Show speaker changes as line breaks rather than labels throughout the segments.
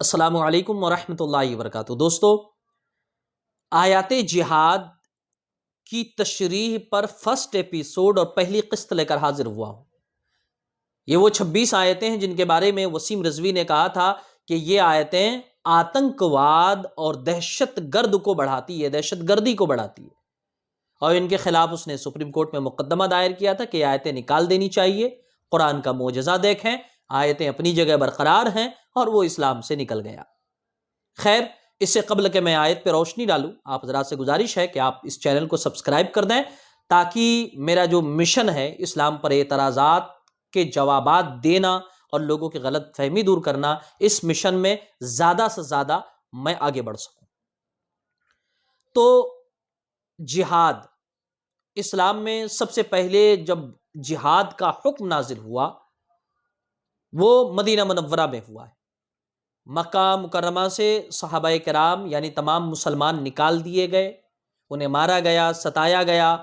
السلام علیکم ورحمۃ اللہ وبرکاتہ۔ دوستو، آیات جہاد کی تشریح پر فرسٹ ایپیسوڈ اور پہلی قسط لے کر حاضر ہوا ہوں۔ یہ وہ 26 آیتیں ہیں جن کے بارے میں وسیم رضوی نے کہا تھا کہ یہ آیتیں آتنکواد اور دہشت گرد کو بڑھاتی ہے، دہشت گردی کو بڑھاتی ہے، اور ان کے خلاف اس نے سپریم کورٹ میں مقدمہ دائر کیا تھا کہ آیتیں نکال دینی چاہیے۔ قرآن کا معجزہ دیکھیں، آیتیں اپنی جگہ برقرار ہیں اور وہ اسلام سے نکل گیا۔ خیر، اس سے قبل کہ میں آیت پہ روشنی ڈالوں، آپ حضرات سے گزارش ہے کہ آپ اس چینل کو سبسکرائب کر دیں تاکہ میرا جو مشن ہے اسلام پر اعتراضات کے جوابات دینا اور لوگوں کی غلط فہمی دور کرنا، اس مشن میں زیادہ سے زیادہ میں آگے بڑھ سکوں۔ تو جہاد، اسلام میں سب سے پہلے جب جہاد کا حکم نازل ہوا وہ مدینہ منورہ میں ہوا ہے۔ مکہ مکرمہ سے صحابہ کرام یعنی تمام مسلمان نکال دیے گئے، انہیں مارا گیا، ستایا گیا،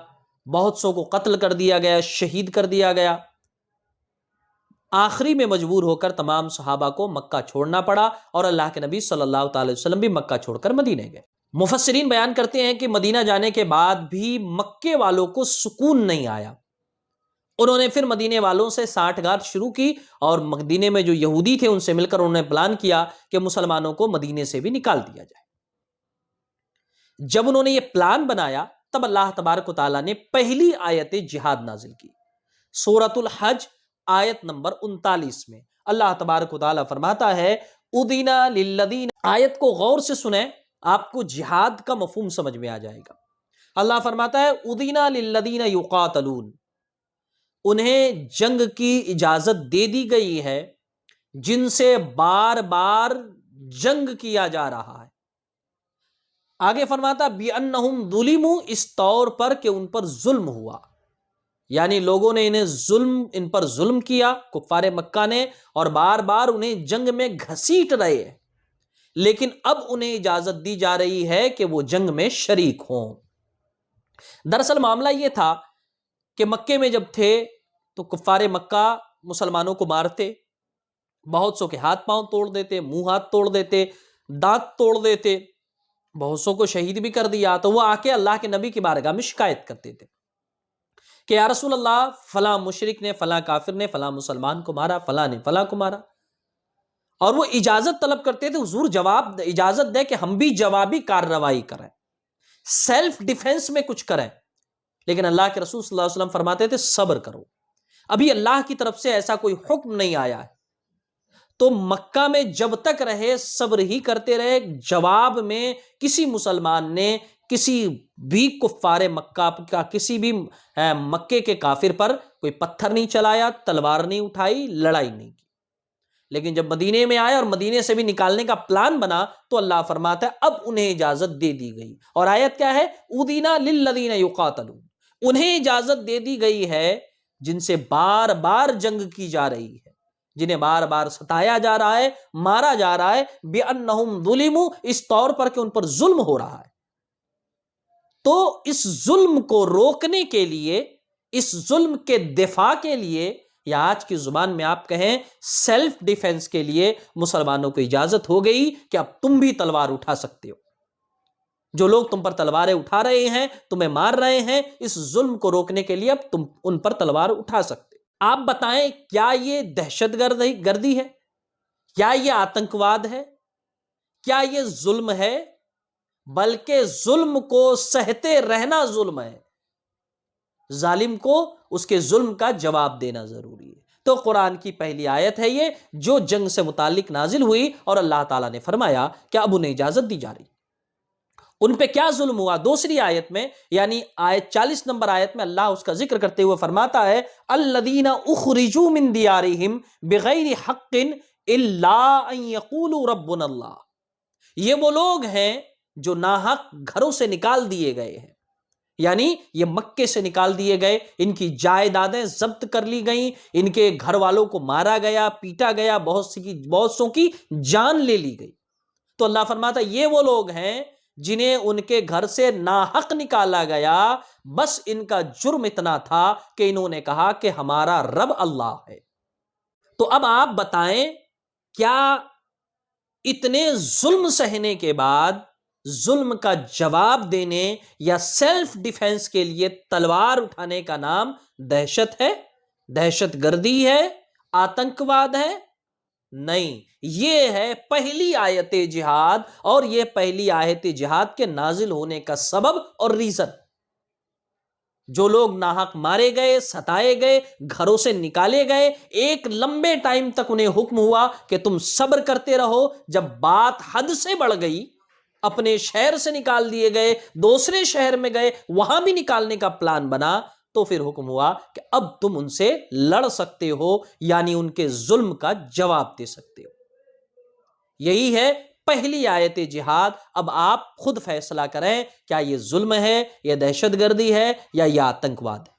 بہت سو کو قتل کر دیا گیا، شہید کر دیا گیا۔ آخری میں مجبور ہو کر تمام صحابہ کو مکہ چھوڑنا پڑا اور اللہ کے نبی صلی اللہ تعالی وسلم بھی مکہ چھوڑ کر مدینہ گئے۔ مفسرین بیان کرتے ہیں کہ مدینہ جانے کے بعد بھی مکے والوں کو سکون نہیں آیا۔ انہوں نے پھر مدینے والوں سے سانٹھ گانٹھ شروع کی اور مدینے میں جو یہودی تھے ان سے مل کر انہوں نے پلان کیا کہ مسلمانوں کو مدینے سے بھی نکال دیا جائے۔ جب انہوں نے یہ پلان بنایا تب اللہ تبارک و تعالیٰ نے پہلی آیت جہاد نازل کی۔ سورۃ الحج آیت نمبر 39 میں اللہ تبارک و تعالیٰ فرماتا ہے اُذِنَ لِلَّذِينَ، آیت کو غور سے سنیں، آپ کو جہاد کا مفہوم سمجھ میں آ جائے گا۔ اللہ فرماتا ہے اُذِنَ لِلَّذِينَ يُقَاتَلُونَ، انہیں جنگ کی اجازت دے دی گئی ہے جن سے بار بار جنگ کیا جا رہا ہے۔ آگے فرماتا بِأَنَّهُمْ ظُلِمُوا، اس طور پر کہ ان پر ظلم ہوا، یعنی لوگوں نے ان پر ظلم کیا، کفار مکہ نے، اور بار بار انہیں جنگ میں گھسیٹ رہے ہیں، لیکن اب انہیں اجازت دی جا رہی ہے کہ وہ جنگ میں شریک ہوں۔ دراصل معاملہ یہ تھا کہ مکے میں جب تھے تو کفار مکہ مسلمانوں کو مارتے، بہت سو کے ہاتھ پاؤں توڑ دیتے، منہ ہاتھ توڑ دیتے، دانت توڑ دیتے، بہت سو کو شہید بھی کر دیا۔ تو وہ آ کے اللہ کے نبی کی بارگاہ میں شکایت کرتے تھے کہ یا رسول اللہ، فلاں مشرک نے، فلاں کافر نے فلاں مسلمان کو مارا، فلاں نے فلاں کو مارا، اور وہ اجازت طلب کرتے تھے حضور جواب اجازت دے کہ ہم بھی جوابی کارروائی کریں، سیلف ڈیفenس میں کچھ کریں۔ لیکن اللہ کے رسول صلی اللہ علیہ وسلم فرماتے تھے صبر کرو، ابھی اللہ کی طرف سے ایسا کوئی حکم نہیں آیا ہے۔ تو مکہ میں جب تک رہے صبر ہی کرتے رہے۔ جواب میں کسی مسلمان نے کسی بھی کفار مکہ کا، کسی بھی مکے کے کافر پر کوئی پتھر نہیں چلایا، تلوار نہیں اٹھائی، لڑائی نہیں کی۔ لیکن جب مدینے میں آئے اور مدینے سے بھی نکالنے کا پلان بنا تو اللہ فرماتا ہے اب انہیں اجازت دے دی گئی۔ اور آیت کیا ہے؟ اُذِنَ لِلَّذِينَ يُقَاتَلُونَ، انہیں اجازت دے دی گئی ہے جن سے بار بار جنگ کی جا رہی ہے، جنہیں بار بار ستایا جا رہا ہے، مارا جا رہا ہے، بِأَنَّهُمْ ظُلِمُوا، اس طور پر کہ ان پر ظلم ہو رہا ہے۔ تو اس ظلم کو روکنے کے لیے، اس ظلم کے دفاع کے لیے، یا آج کی زبان میں آپ کہیں سیلف ڈیفenس کے لیے، مسلمانوں کو اجازت ہو گئی کہ اب تم بھی تلوار اٹھا سکتے ہو۔ جو لوگ تم پر تلواریں اٹھا رہے ہیں، تمہیں مار رہے ہیں، اس ظلم کو روکنے کے لیے اب تم ان پر تلوار اٹھا سکتے۔ آپ بتائیں کیا یہ دہشت گردی ہے؟ کیا یہ آتنکواد ہے؟ کیا یہ ظلم ہے؟ بلکہ ظلم کو سہتے رہنا ظلم ہے۔ ظالم کو اس کے ظلم کا جواب دینا ضروری ہے۔ تو قرآن کی پہلی آیت ہے یہ جو جنگ سے متعلق نازل ہوئی، اور اللہ تعالیٰ نے فرمایا کہ اب انہیں اجازت دی جا رہی۔ ان پہ کیا ظلم ہوا؟ دوسری آیت میں یعنی آیت 40 نمبر آیت میں اللہ اس کا ذکر کرتے ہوئے فرماتا ہے الذین اخرجوا من دیارہم بغیر حق الا ان یقولوا ربنا اللہ، یہ وہ لوگ ہیں جو ناحق گھروں سے نکال دیے گئے ہیں، یعنی یہ مکے سے نکال دیے گئے، ان کی جائیدادیں ضبط کر لی گئیں، ان کے گھر والوں کو مارا گیا، پیٹا گیا، بہت سو کی جان لے لی گئی۔ تو اللہ فرماتا یہ وہ لوگ ہیں جنہیں ان کے گھر سے ناحق نکالا گیا، بس ان کا جرم اتنا تھا کہ انہوں نے کہا کہ ہمارا رب اللہ ہے۔ تو اب آپ بتائیں کیا اتنے ظلم سہنے کے بعد ظلم کا جواب دینے یا سیلف ڈیفenس کے لیے تلوار اٹھانے کا نام دہشت ہے، دہشت گردی ہے، آتنکواد ہے؟ نہیں، یہ ہے پہلی آیت جہاد، اور یہ پہلی آیت جہاد کے نازل ہونے کا سبب اور ریزن۔ جو لوگ ناحق مارے گئے، ستائے گئے، گھروں سے نکالے گئے، ایک لمبے ٹائم تک انہیں حکم ہوا کہ تم صبر کرتے رہو، جب بات حد سے بڑھ گئی، اپنے شہر سے نکال دیے گئے، دوسرے شہر میں گئے، وہاں بھی نکالنے کا پلان بنا، تو پھر حکم ہوا کہ اب تم ان سے لڑ سکتے ہو، یعنی ان کے ظلم کا جواب دے سکتے ہو۔ یہی ہے پہلی آیت جہاد۔ اب آپ خود فیصلہ کریں، کیا یہ ظلم ہے، یہ دہشت گردی ہے، یا یہ آتنکواد ہے؟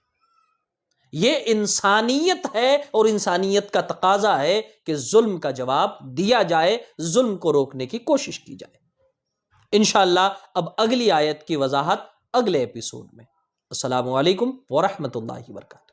یہ انسانیت ہے، اور انسانیت کا تقاضا ہے کہ ظلم کا جواب دیا جائے، ظلم کو روکنے کی کوشش کی جائے۔ انشاءاللہ اب اگلی آیت کی وضاحت اگلے ایپیسوڈ میں۔ السلام علیکم ورحمۃ اللہ وبرکاتہ۔